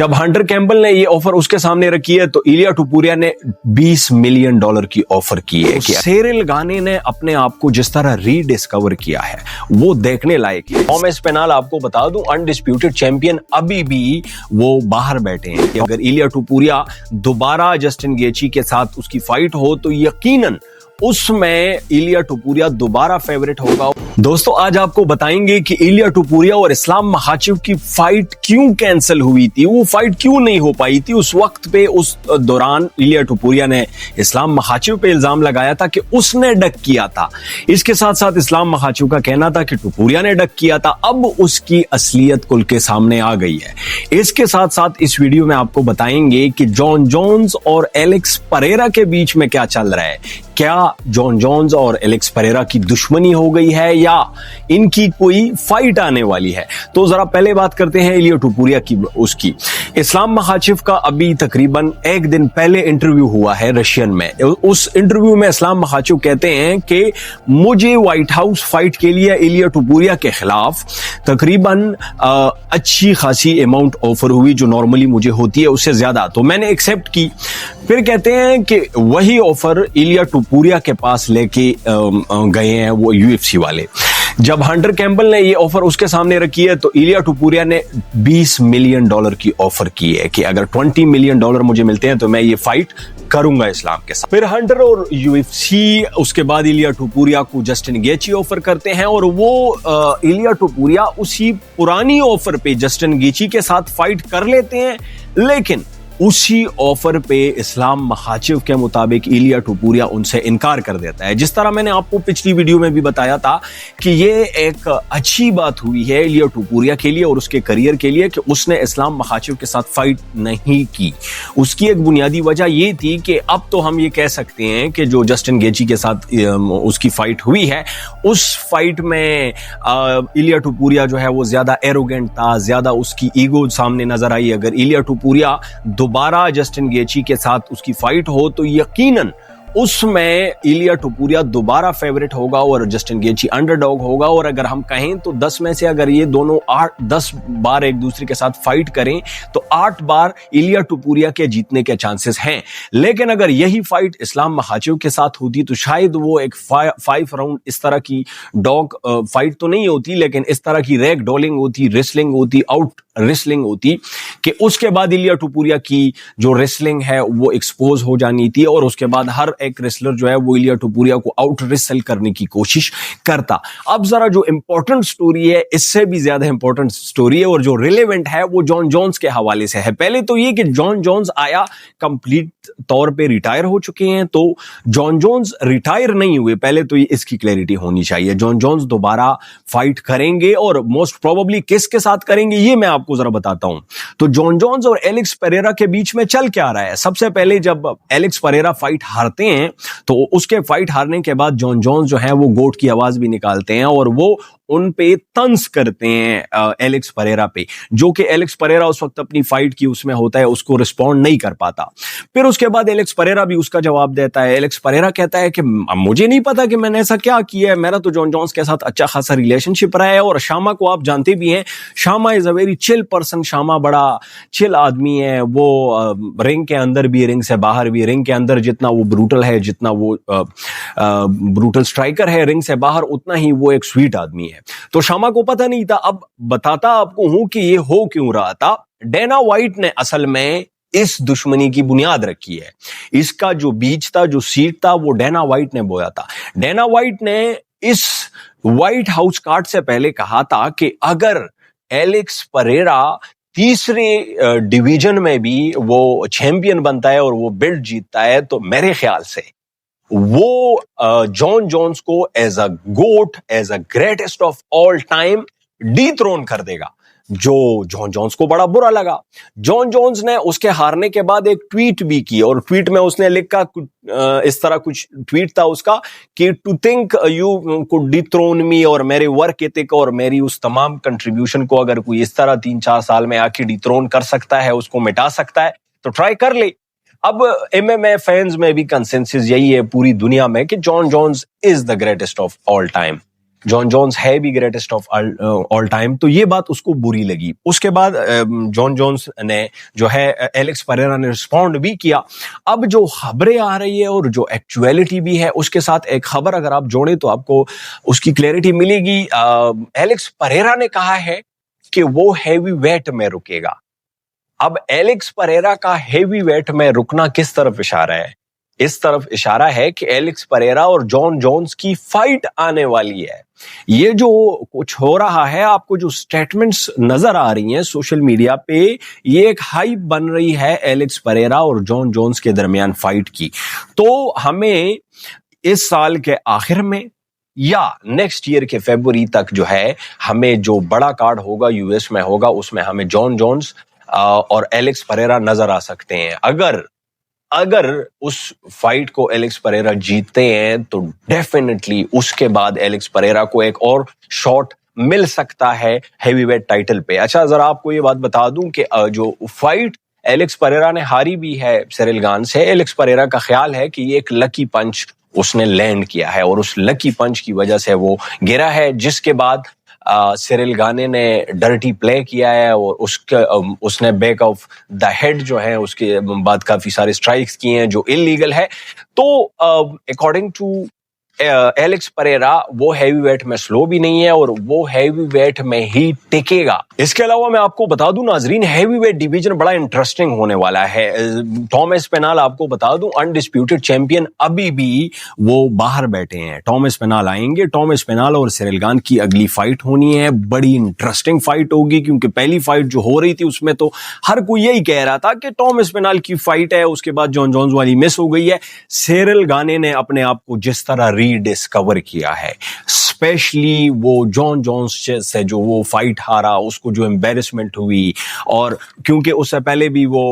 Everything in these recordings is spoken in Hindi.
जब हंटर कैम्पबेल ने ये ऑफर उसके सामने रखी है तो इलिया टुपुरिया ने $20 मिलियन की ऑफर की है। सिरिल गाने ने अपने आप को जिस तरह रीडिस्कवर किया है वो देखने लायक है। थॉमस पेनाल, आपको बता दूं, अनडिस्प्यूटेड चैंपियन अभी भी वो बाहर बैठे हैं। अगर इलिया टुपुरिया दोबारा जस्टिन गेची के साथ उसकी फाइट हो तो यकीनन उसमें इलिया टुपुरिया दोबारा फेवरेट होगा। दोस्तों, आज आपको बताएंगे कि इलिया टुपुरिया और इस्लाम मखाचिव की फाइट क्यों कैंसिल हुई थी, वो फाइट क्यों नहीं हो पाई थी। उस वक्त पे, उस दौरान इलिया टुपुरिया ने इस्लाम मखाचिव पे इल्जाम लगाया था कि उसने डक किया था। इसके साथ साथ इस्लाम मखाचिव का कहना था कि टुपुरिया ने डक किया था। अब उसकी असलियत खुल के सामने आ गई है। इसके साथ साथ इस वीडियो में आपको बताएंगे कि जॉन जोन्स और एलेक्स परेरा के बीच में क्या चल रहा है। क्या जॉन जोन्स और एलेक्स परेरा की दुश्मनी हो गई है या इनकी कोई फाइट आने वाली है। तो जरा पहले बात करते हैं इलिया टुपुरिया की। उसकी इस्लाम मखाचिव का अभी तकरीबन एक दिन पहले इंटरव्यू हुआ है रशियन में। उस इंटरव्यू में इस्लाम मखाचिव कहते हैं कि मुझे व्हाइट हाउस फाइट के लिए इलिया टुपुरिया के खिलाफ तकरीबन अच्छी खासी अमाउंट ऑफर हुई, जो नॉर्मली मुझे होती है उससे ज्यादा, तो मैंने एक्सेप्ट की। फिर कहते हैं कि वही ऑफर इलिया टुपुरिया के पास लेके गए हैं वो यूएफसी वाले। जब हंटर कैम्पबेल ने ये ऑफर उसके सामने रखी है तो इलिया टुपुरिया ने $20 मिलियन की ऑफर की है कि अगर $20 मिलियन मुझे मिलते हैं तो मैं ये फाइट करूंगा इस्लाम के साथ। फिर हंटर और यूएफसी उसके बाद इलिया टुपुरिया को जस्टिन गेची ऑफर करते हैं और वो इलिया टुपुरिया उसी पुरानी ऑफर पे जस्टिन गेची के साथ फाइट कर लेते हैं। लेकिन उसी ऑफर पे इस्लाम मखाचिव के मुताबिक इलिया टुपुरिया उनसे इनकार कर देता है। जिस तरह मैंने आपको पिछली वीडियो में भी बताया था कि ये एक अच्छी बात हुई है इलिया टुपुरिया के लिए और उसके करियर के लिए कि उसने इस्लाम मखाचिव के साथ फाइट नहीं की। उसकी एक बुनियादी वजह ये थी कि अब तो हम ये कह सकते हैं कि जो जस्टिन गेची के साथ उसकी फाइट हुई है, उस फाइट में इलिया टुपुरिया जो है वो ज्यादा एरोगेंट था, ज्यादा उसकी ईगो सामने नजर आई। अगर इलिया टुपुरिया दोबारा जस्टिन गेची के साथ उसकी फाइट हो तो यकीनन उसमें इलिया टुपुरिया दोबारा फेवरेट होगा और जस्टिन गेची अंडरडॉग होगा। और अगर हम कहें तो 10 में से अगर ये दोनों 10 बार एक दूसरे के साथ फाइट करें तो 8 बार इलिया टुपुरिया के जीतने के चांसेस हैं। लेकिन अगर यही फाइट इस्लाम मखाचिव के साथ होती तो शायद वो एक 5 राउंड इस तरह की डॉग फाइट तो नहीं होती, लेकिन इस तरह की रैग डॉलिंग होती, रेसलिंग होती, आउट रेसलिंग होती कि उसके बाद इलिया टुपुरिया की जो रेसलिंग है वो एक्सपोज हो जानी थी और उसके बाद हर एक रेसलर जो है वो इलिया टुपुरिया को आउट रेसल करने की कोशिश करता। अब जरा जो इंपॉर्टेंट स्टोरी है, इससे भी ज्यादा इंपॉर्टेंट स्टोरी है और जो रिलेवेंट है वो जॉन जोन्स के हवाले से है। पहले तो ये कि जॉन जोन्स आया कंप्लीट तौर पे रिटायर हो चुके हैं, तो जॉन जोन्स रिटायर नहीं हुए। पहले तो ये इसकी क्लैरिटी होनी चाहिए। जॉन जोन्स दोबारा फाइट करेंगे और मोस्ट प्रोबेबली किसके साथ करेंगे ये मैं आपको जरा बताता हूं। तो जॉन जोन्स और एलेक्स परेरा के बीच में चल क्या रहा है। सबसे पहले जब एलेक्स परेरा फाइट हारते हैं तो उसके फाइट हारने के बाद जॉन जोन्स जो है वो गोट की आवाज भी निकालते हैं और वो उन पे तंज करते हैं एलेक्स परेरा पे, जो कि एलेक्स परेरा उस वक्त अपनी फाइट की उसमें होता है, उसको रिस्पॉन्ड नहीं कर पाता। फिर उसके बाद एलेक्स परेरा भी उसका जवाब देता है। एलेक्स परेरा कहता है कि मुझे नहीं पता कि मैंने ऐसा क्या किया है, मेरा तो जॉन जोन्स के साथ अच्छा खासा रिलेशनशिप रहा है। और शामा को आप जानते भी हैं, Shama is a very chill person. Shama बड़ा चिल आदमी है। वो रिंग के अंदर भी, रिंग से बाहर भी। रिंग के अंदर जितना वो ब्रूटल है, जितना वो ब्रूटल स्ट्राइकर है, रिंग से बाहर उतना ही वो एक स्वीट आदमी है। तो शामा को पता नहीं था। अब बताता आपको हूं कि ये हो क्यों रहा था। डेना व्हाइट ने असल में इस दुश्मनी की बुनियाद रखी है। इसका जो बीज था, जो सीड था, वो डेना व्हाइट ने बोया था। डेना व्हाइट ने इस व्हाइट हाउस कार्ड से पहले कहा था कि अगर एलेक्स परेरा तीसरे डिवीजन में भी वो चैंपियन बनता है और वो बेल्ट जीतता है तो मेरे ख्याल से वो जॉन जोन्स को as a GOAT, as a greatest of all time dethrone कर देगा, जो जॉन जोन्स को बड़ा बुरा लगा। जॉन जोन्स ने उसके हारने के बाद एक ट्वीट भी की और ट्वीट में उसने लिखा इस तरह कुछ ट्वीट था उसका कि to think you could dethrone me, और मेरे वर्क एथिक और मेरी उस तमाम कंट्रीब्यूशन को अगर कोई इस तरह 3-4 साल में आके डिथ्रोन कर सकता है, उसको मिटा सकता है तो ट्राई कर ले। अब एमएमए फैंस में भी कंसेंसस यही है पूरी दुनिया में कि John Jones is the greatest of all time. John Jones है भी ग्रेटेस्ट ऑफ ऑल टाइम, तो ये बात उसको बुरी लगी। उसके बाद जॉन जोन्स ने जो है एलेक्स परेरा ने रिस्पॉन्ड भी किया। अब जो खबरें आ रही है और जो एक्चुअलिटी भी है, उसके साथ एक खबर अगर आप जोड़े तो आपको उसकी क्लैरिटी मिलेगी। एलेक्स परेरा ने कहा है कि वो हैवी वेट में रुकेगा। अब एलेक्स परेरा का हैवी वेट में रुकना किस तरफ इशारा है? इस तरफ इशारा है कि एलेक्स परेरा और जॉन जोन्स की फाइट आने वाली है। ये जो कुछ हो रहा है, आपको जो स्टेटमेंट्स नजर आ रही हैं सोशल मीडिया पे, ये एक हाइप बन रही है एलेक्स परेरा और जॉन जोन्स के दरमियान फाइट की। तो हमें इस साल के आखिर में या नेक्स्ट ईयर के फरवरी तक जो है, हमें जो बड़ा कार्ड होगा यूएस में होगा, उसमें हमें जॉन जोन्स और एलेक्स परेरा नजर आ सकते हैं। अगर उस फाइट को एलेक्स परेरा जीतते हैं तो डेफिनेटली उसके बाद एलेक्स परेरा को एक और शॉट मिल सकता है हैवीवेट टाइटल पे। अच्छा, जरा आपको ये बात बता दूं कि जो फाइट एलेक्स परेरा ने हारी भी है सिरिल गान से, एलेक्स परेरा का ख्याल है कि ये एक लकी पंच उसने लैंड किया है और उस लकी पंच की वजह से वो गिरा है, जिसके बाद सिरिल गाने ने डर्टी प्ले किया है और उसने बैक ऑफ द हेड जो है उसके बाद काफी सारे स्ट्राइक्स किए हैं जो इलीगल है। तो अकॉर्डिंग टू एलेक्स परेरा वो हैवीवेट में स्लो भी नहीं है और वो हैवीवेट में ही टिकेगा। इसके अलावा मैं आपको बता दूं नाजरीन, हैवीवेट डिवीजन बड़ा इंटरेस्टिंग होने वाला है। टॉम एस्पिनाल आपको बता दूं अनडिस्प्यूटेड चैंपियन, अभी भी वो बाहर बैठे हैं। टॉम एस्पिनाल आएंगे, टॉम एस्पिनाल और सिरिल गान की अगली फाइट होनी है, बड़ी इंटरेस्टिंग फाइट होगी, क्योंकि पहली फाइट जो हो रही थी उसमें तो हर कोई यही कह रहा था कि टॉम एस्पिनाल की फाइट है, उसके बाद जॉन जोन्स वाली मिस हो गई है। सिरिल गाने ने अपने आप को जिस तरह डिस्कवर किया है, स्पेशली वो जॉन जोन्स से जो वो फाइट हारा, उसको जो एम्बेरसमेंट हुई, और क्योंकि उससे पहले भी वो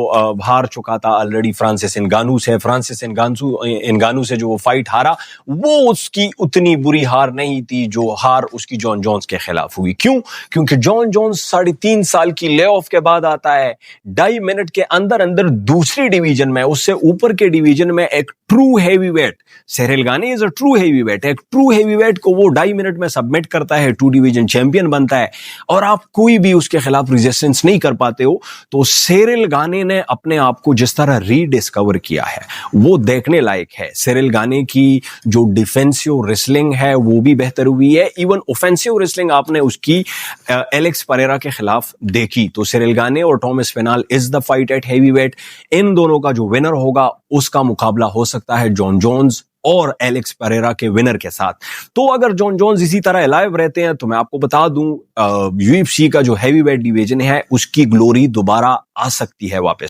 हार चुका था ऑलरेडी फ्रांसिस नगानू से। फ्रांसिस नगानू से जो वो फाइट हारा, वो उसकी उतनी बुरी हार नहीं थी जो हार उसकी जॉन जोन्स के खिलाफ हुई। क्यों? क्योंकि जॉन जोन्स 3.5 साल की ले ऑफ के बाद आता है, 2.5 मिनट के अंदर अंदर दूसरी डिवीजन में, उससे ऊपर के डिवीजन में एक ट्रू हैवीवेट, सिरिल गाने इज अ ट्रू हैवीवेट, एक ट्रू हैवीवेट को वो 2.5 मिनट में सबमिट करता है, 2 डिवीजन चैंपियन बनता है, और आप कोई भी उसके खिलाफ रेजिस्टेंस नहीं कर पाते हो। तो सिरिल गाने ने अपने आप को जिस तरह रीडिस्कवर किया है वो देखने लायक है। सिरिल गाने की जो डिफेंसिव रेसलिंग है वो भी बेहतर हुई है, इवन ऑफेंसिव रेसलिंग आपने उसकी एलेक्स परेरा के खिलाफ देखी। तो सिरिल गाने और Tom Aspinall is the fight at heavyweight. इन दोनों का जो विनर होगा उसका मुकाबला हो सकता है जॉन जोन्स और एलेक्स परेरा के विनर के साथ। तो अगर जॉन जोन्स इसी तरह अलाइव रहते हैं तो मैं आपको बता दूं यूएफसी का जो हैवीवेट डिवीजन है उसकी ग्लोरी दोबारा आ सकती है वापस।